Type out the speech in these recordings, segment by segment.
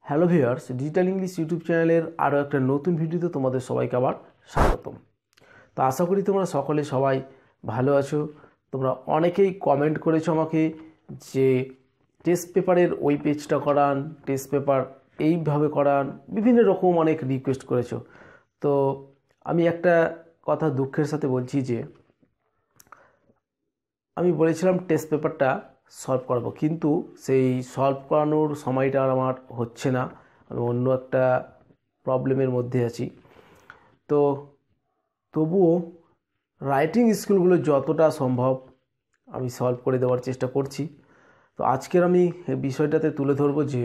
Hello viewers, digital English YouTube চ্যানেলের আরও একটা নতুন ভিডিওতে তোমাদের সবাইকে আবার স্বাগতম। তো আশা করি তোমরা সকলে সবাই ভালো আছো। তোমরা অনেকেই কমেন্ট করেছো আমাকে যে টেস্ট পেপারের ওই পেজটা করান, টেস্ট পেপার এইভাবে করান, বিভিন্ন রকম অনেক রিকোয়েস্ট করেছো। তো আমি একটা কথা দুঃখের সাথে বলছি যে আমি বলেছিলাম টেস্ট পেপারটা সলভ করাবো, কিন্তু সেই সলভ করানোর সময়টা আর আমার হচ্ছে না। আমি অন্য একটা প্রবলেমের মধ্যে আছি। তো তবুও রাইটিং স্কিলগুলো যতটা সম্ভব আমি সলভ করে দেওয়ার চেষ্টা করছি। তো আজকের আমি বিষয়টাতে তুলে ধরবো যে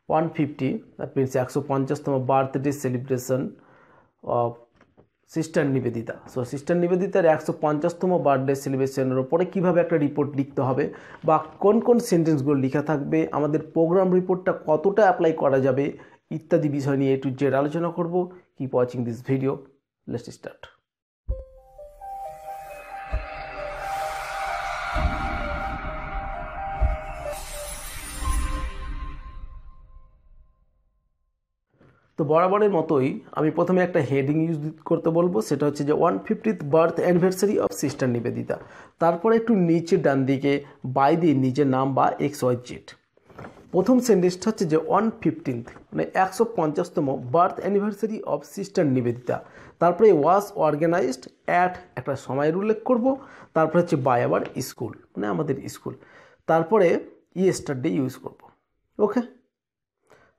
150 দ্যাট মিনস 150তম birthday celebration of sister Nivedita. So sister নিবেদিতার 150তম বার্থডে সেলিব্রেশনের ওপরে কীভাবে একটা রিপোর্ট লিখতে হবে বা কোন কোন সেন্টেন্সগুলো লেখা থাকবে, আমাদের প্রোগ্রাম রিপোর্টটা কতটা অ্যাপ্লাই করা যাবে ইত্যাদি বিষয় নিয়ে একটু জেড আলোচনা করব। Keep watching this video, let's start. তো বরাবরের মতোই আমি প্রথমে একটা হেডিং ইউজ করতে বলবো, সেটা হচ্ছে যে 150th birth anniversary of sister Nivedita. তারপরে একটু নিচে ডান দিকে বাই দিয়ে নিজের নাম বা XYZ। প্রথম সেন্টেন্সটা হচ্ছে যে 115th মানে 150তম birth anniversary of sister Nivedita. তারপরে ওয়াজ অর্গানাইজড অ্যাট একটা সময়ের উল্লেখ করব। তারপরে হচ্ছে বাই আওয়ার স্কুল মানে আমাদের স্কুল। তারপরে ইয়েস্টারডে ইউজ করব। ওকে,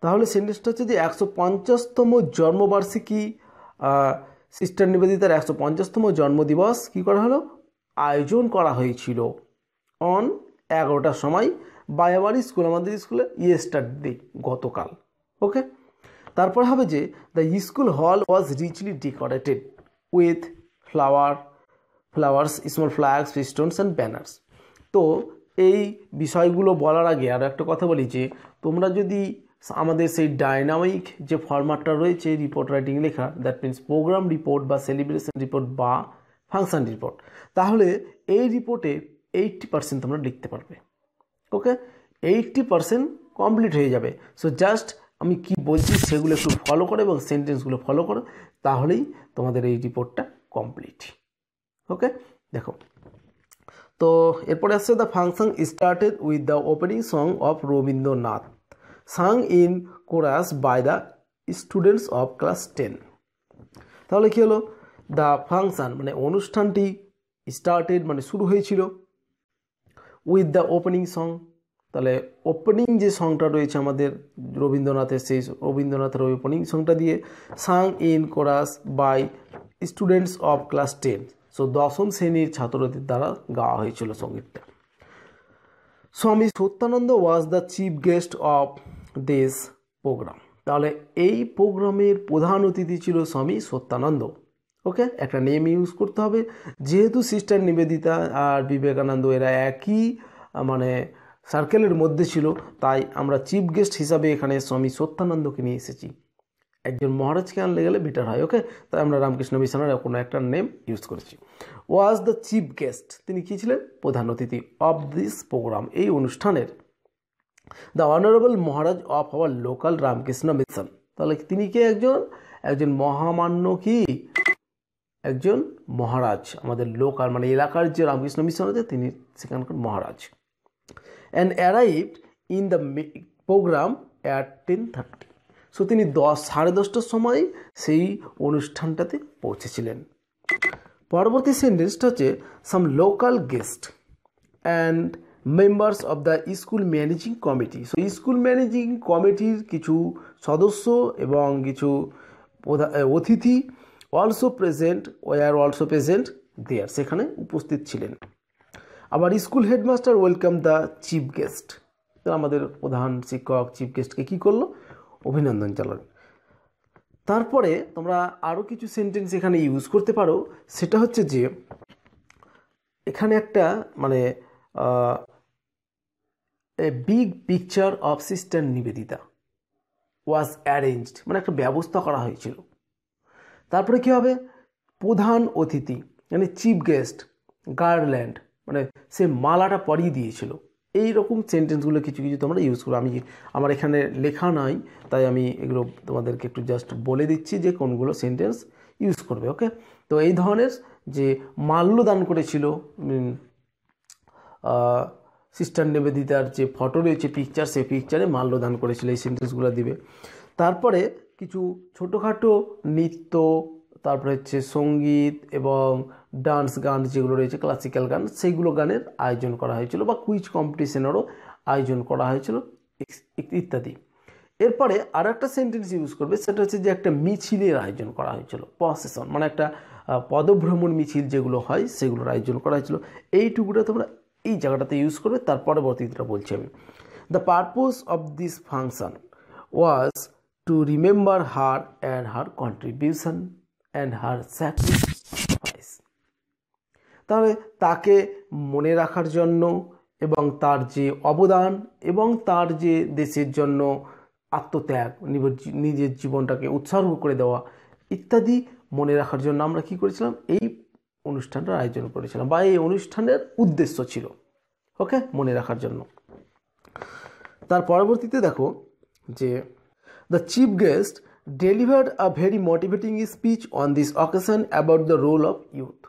তাহলে সেন্টেন্সটা হচ্ছে যে 150তম জন্মবার্ষিকী সিস্টার নিবেদিতার 150তম জন্মদিবস কী করা হলো, আয়োজন করা হয়েছিল অন 11টার সময় বাই আওয়ার স্কুল আমাদের স্কুলে ইয়েস্টারডে গতকাল। ওকে, তারপর হবে যে the school hall was richly decorated with flowers, small flags, festoons and banners. তো এই বিষয়গুলো বলার আগে আরও একটা কথা বলি যে তোমরা যদি আমাদের সেই ডাইনামিক যে ফরম্যাটটা রয়েছে রিপোর্ট রাইটিং লেখা, দ্যাট মিনস প্রোগ্রাম রিপোর্ট বা সেলিব্রেশন রিপোর্ট বা ফাংশন রিপোর্ট, তাহলে এই রিপোর্টে 80% তোমরা লিখতে পারবে। ওকে, 80% কমপ্লিট হয়ে যাবে। সো জাস্ট আমি কি বলছি সেগুলো একটু ফলো করো এবং সেন্টেন্সগুলো ফলো করো, তাহলেই তোমাদের এই রিপোর্টটা কমপ্লিট। ওকে, দেখো তো এরপরে আসছে the function started with the opening song of Rabindranath sung in chorus by the students of class 10। তাহলে কী হলো, দ্য ফাংশন মানে অনুষ্ঠানটি স্টার্টেড মানে শুরু হয়েছিল উইথ দ্য ওপেনিং সং। তাহলে ওপেনিং যে সংটা রয়েছে আমাদের রবীন্দ্রনাথের, সেই রবীন্দ্রনাথের ওই ওপেনিং সংটা দিয়ে sang in chorus by students of class 10। So 10ম শ্রেণীর ছাত্রদের দ্বারা গাওয়া হয়েছিল সঙ্গীতটা। Swami Satyananda was the chief guest of this programme. তাহলে এই প্রোগ্রামের প্রধান অতিথি ছিল স্বামী সত্যানন্দ। ওকে, একটা নেম ইউজ করতে হবে, যেহেতু সিস্টার নিবেদিতা আর বিবেকানন্দ এরা একই মানে সার্কেলের মধ্যে ছিল, তাই আমরা চিফ গেস্ট হিসাবে এখানে স্বামী সত্যানন্দকে নিয়ে এসেছি। একজন মহারাজকে আনলে গেলে বেটার হয়। ওকে, তাই আমরা রামকৃষ্ণ মিশনের কোনো একটা নেম ইউজ করেছি। ওয়াজ দ্য চিফ গেস্ট, তিনি কী ছিলেন, প্রধান অতিথি অফ দিস প্রোগ্রাম, এই অনুষ্ঠানের। The honourable Maharaj of our local Ramakrishna mission. তাহলে তিনি কে, একজন মহামান্য কি, একজন মহারাজ আমাদের লোকাল মানে এলাকার যে রামকৃষ্ণ মিশন আছে তিনি সেখানকার মহারাজ। And arrived in the programme at 10:30। So তিনি 10:30টার সময় সেই অনুষ্ঠানটাতে পৌঁছেছিলেন। পরবর্তী সেন্টেন্সটা হচ্ছে some local guests and members of the school managing committee. So school managing কমিটির কিছু সদস্য এবং কিছু অতিথি অলসো প্রেজেন্ট দেয়ার, সেখানে উপস্থিত ছিলেন। আবার school headmaster welcome the chief guest, তো আমাদের প্রধান শিক্ষক চিফ গেস্টকে কী করলো, অভিনন্দন জানালেন। তারপরে তোমরা আরও কিছু সেন্টেন্স এখানে ইউজ করতে পারো, সেটা হচ্ছে যে এখানে একটা মানে a big picture of sister Nivedita was arranged, মানে একটা ব্যবস্থা করা হয়েছিল। তারপরে কী হবে, প্রধান অতিথি মানে চিফ গেস্ট গার্ল্যান্ড মানে সে মালাটা পরিয়ে দিয়েছিল। এই রকম সেন্টেন্সগুলো কিছু কিছু তোমরা ইউজ করো। আমার এখানে লেখা নাই, তাই আমি এগুলো তোমাদেরকে একটু জাস্ট বলে দিচ্ছি যে কোনগুলো সেন্টেন্স ইউজ করবে। ওকে, তো এই ধরনের যে মাল্যদান করেছিল সিস্টার নিবেদিতার যে ফটো রয়েছে পিকচার, সেই পিকচারে মাল্যদান করেছিল, এই সেন্টেন্সগুলো দিবে। তারপরে কিছু ছোটোখাটো নৃত্য, তারপরে হচ্ছে সঙ্গীত এবং ডান্স গান যেগুলো রয়েছে ক্লাসিক্যাল গান, সেইগুলো গানের আয়োজন করা হয়েছিল বা কুইজ কম্পিটিশনেরও আয়োজন করা হয়েছিল ইত্যাদি। এরপরে আর একটা সেন্টেন্স ইউজ করবে, সেটা হচ্ছে যে একটা মিছিলের আয়োজন করা হয়েছিল, প্রসেশন মানে একটা পদভ্রমণ মিছিল যেগুলো হয় সেগুলোর আয়োজন করা হয়েছিল। এইটুকুটা তোমরা এই জায়গাটাতে ইউজ করবে। তার পরবর্তীটা বলছি আমি, the purpose of this function was to remember her and her contribution and her sacrifice. তাহলে তাকে মনে রাখার জন্য এবং তার যে অবদান এবং তার যে দেশের জন্য আত্মত্যাগ, নিজের জীবনটাকে উৎসর্গ করে দেওয়া ইত্যাদি মনে রাখার জন্য আমরা কি করেছিলাম, এই অনুষ্ঠানটার আয়োজন করেছিলাম বা এই অনুষ্ঠানের উদ্দেশ্য ছিল ওকে মনে রাখার জন্য। তার পরবর্তীতে দেখো যে the chief guest delivered a very motivating speech on this occasion about the role of youth.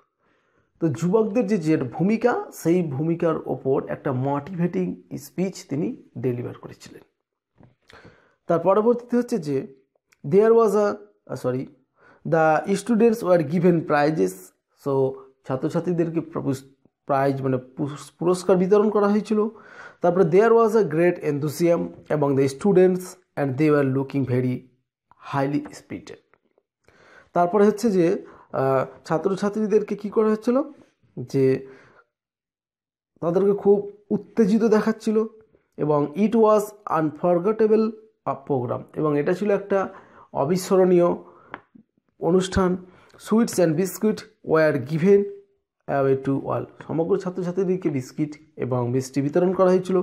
তো যুবকদের যে ভূমিকা, সেই ভূমিকার ওপর একটা মোটিভেটিং স্পিচ তিনি ডেলিভার করেছিলেন। তার পরবর্তীতে হচ্ছে যে there was the students were given prizes. So ছাত্রছাত্রীদেরকে প্রাইজ মানে পুরস্কার বিতরণ করা হয়েছিল। তারপরে there was a great enthusiasm among the students and they were looking very highly spirited. তারপরে হচ্ছে যে ছাত্রছাত্রীদেরকে কি করা হচ্ছিল, যে তাদেরকে খুব উত্তেজিত দেখাচ্ছিল এবং ইট ওয়াজ আনফরগেটেবল প্রোগ্রাম, এবং এটা ছিল একটা অবিস্মরণীয় অনুষ্ঠান। Sweets and biscuits were given away to all. সমগ্র ছাত্রছাত্রীদেরকে বিস্কিট এবং মিষ্টি বিতরণ করা হয়েছিল।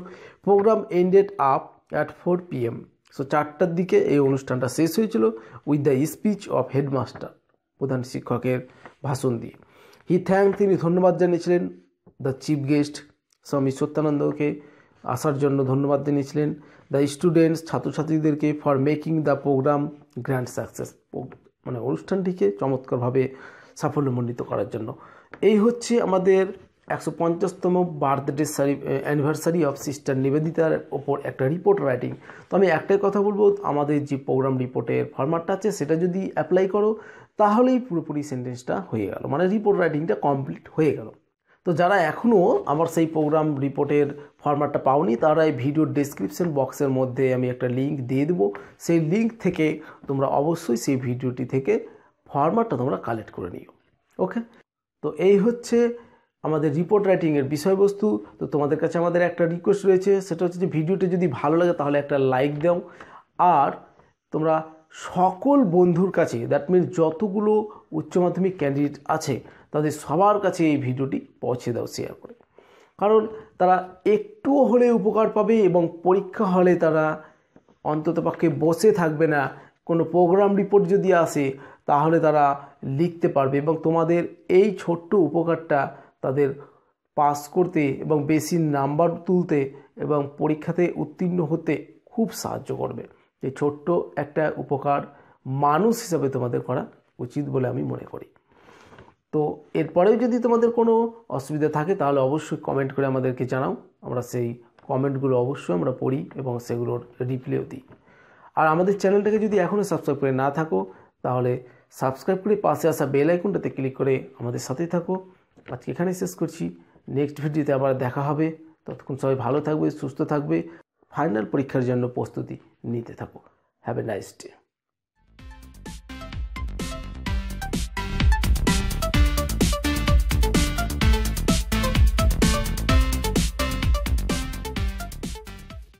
Programme ended up at 4 PM। So 4টার দিকে এই অনুষ্ঠানটা শেষ হয়েছিল with the speech of headmaster, প্রধান শিক্ষকের ভাষণ দিয়ে। তিনি ধন্যবাদ জানিয়েছিলেন দ্য চিফ গেস্ট স্বামী সত্যানন্দকে আসার জন্য ধন্যবাদ জানিয়েছিলেন। দ্য স্টুডেন্টস ছাত্রছাত্রীদেরকে for making the programme grand success, মানে অনুষ্ঠানটিকে চমৎকারভাবে সাফল্যমণ্ডিত করার জন্য। এই হচ্ছে আমাদের 150তম বার্থডে অ্যানিভার্সারি অফ সিস্টার নিবেদিতার ওপর একটা রিপোর্ট রাইটিং। তো আমি একটাই কথা বলবো, আমাদের যে প্রোগ্রাম রিপোর্টের ফরম্যাটটা আছে সেটা যদি অ্যাপ্লাই করো তাহলেই পুরোপুরি সেন্টেন্সটা হয়ে গেল, মানে রিপোর্ট রাইটিংটা কমপ্লিট হয়ে গেল। তো যারা এখনও আমার সেই প্রোগ্রাম রিপোর্টের ফরম্যাটটা পাওনি, তারা এই ভিডিওর ডেসক্রিপশন বক্সের মধ্যে আমি একটা লিঙ্ক দিয়ে দেবো। সেই লিঙ্ক থেকে তোমরা অবশ্যই সেই ভিডিওটি থেকে ফরম্যাটটা তোমরা কালেক্ট করে নিও। ওকে, তো এই হচ্ছে আমাদের রিপোর্ট রাইটিংয়ের বিষয়বস্তু। তো তোমাদের কাছে আমাদের একটা রিকোয়েস্ট রয়েছে, সেটা হচ্ছে যে ভিডিওটি যদি ভালো লাগে তাহলে একটা লাইক দাও, আর তোমরা সকল বন্ধুর কাছে, দ্যাট মিনস যতগুলো উচ্চ মাধ্যমিক ক্যান্ডিডেট আছে তাদের সবার কাছে এই ভিডিওটি পৌঁছে দাও শেয়ার করে, কারণ তারা একটুও হলে উপকার পাবে এবং পরীক্ষা হলে তারা অন্ততপক্ষে বসে থাকবে না। কোনো প্রোগ্রাম রিপোর্ট যদি আসে তাহলে তারা লিখতে পারবে এবং তোমাদের এই ছোট্ট উপকারটা তাদের পাস করতে এবং বেশি নাম্বার তুলতে এবং পরীক্ষাতে উত্তীর্ণ হতে খুব সাহায্য করবে। এই ছোট্ট একটা উপকার মানুষ হিসাবে তোমাদের করা উচিত বলে আমি মনে করি। তো এরপরেও যদি তোমাদের কোনো অসুবিধা থাকে তাহলে অবশ্যই কমেন্ট করে আমাদেরকে জানাও, আমরা সেই কমেন্টগুলো অবশ্যই আমরা পড়ি এবং সেগুলোর রিপ্লাইও দিই। আর আমাদের চ্যানেলটাকে যদি এখনও সাবস্ক্রাইব করে না থাকো তাহলে সাবস্ক্রাইব করে পাশে আসা বেল আইকনটাতে ক্লিক করে আমাদের সাথেই থাকো। আজকে এখানেই শেষ করছি, নেক্সট ভিডিওতে আবার দেখা হবে। ততক্ষণ সবাই ভালো থাকবে, সুস্থ থাকবে, ফাইনাল পরীক্ষার জন্য প্রস্তুতি নিতে থাকো। Have a nice day.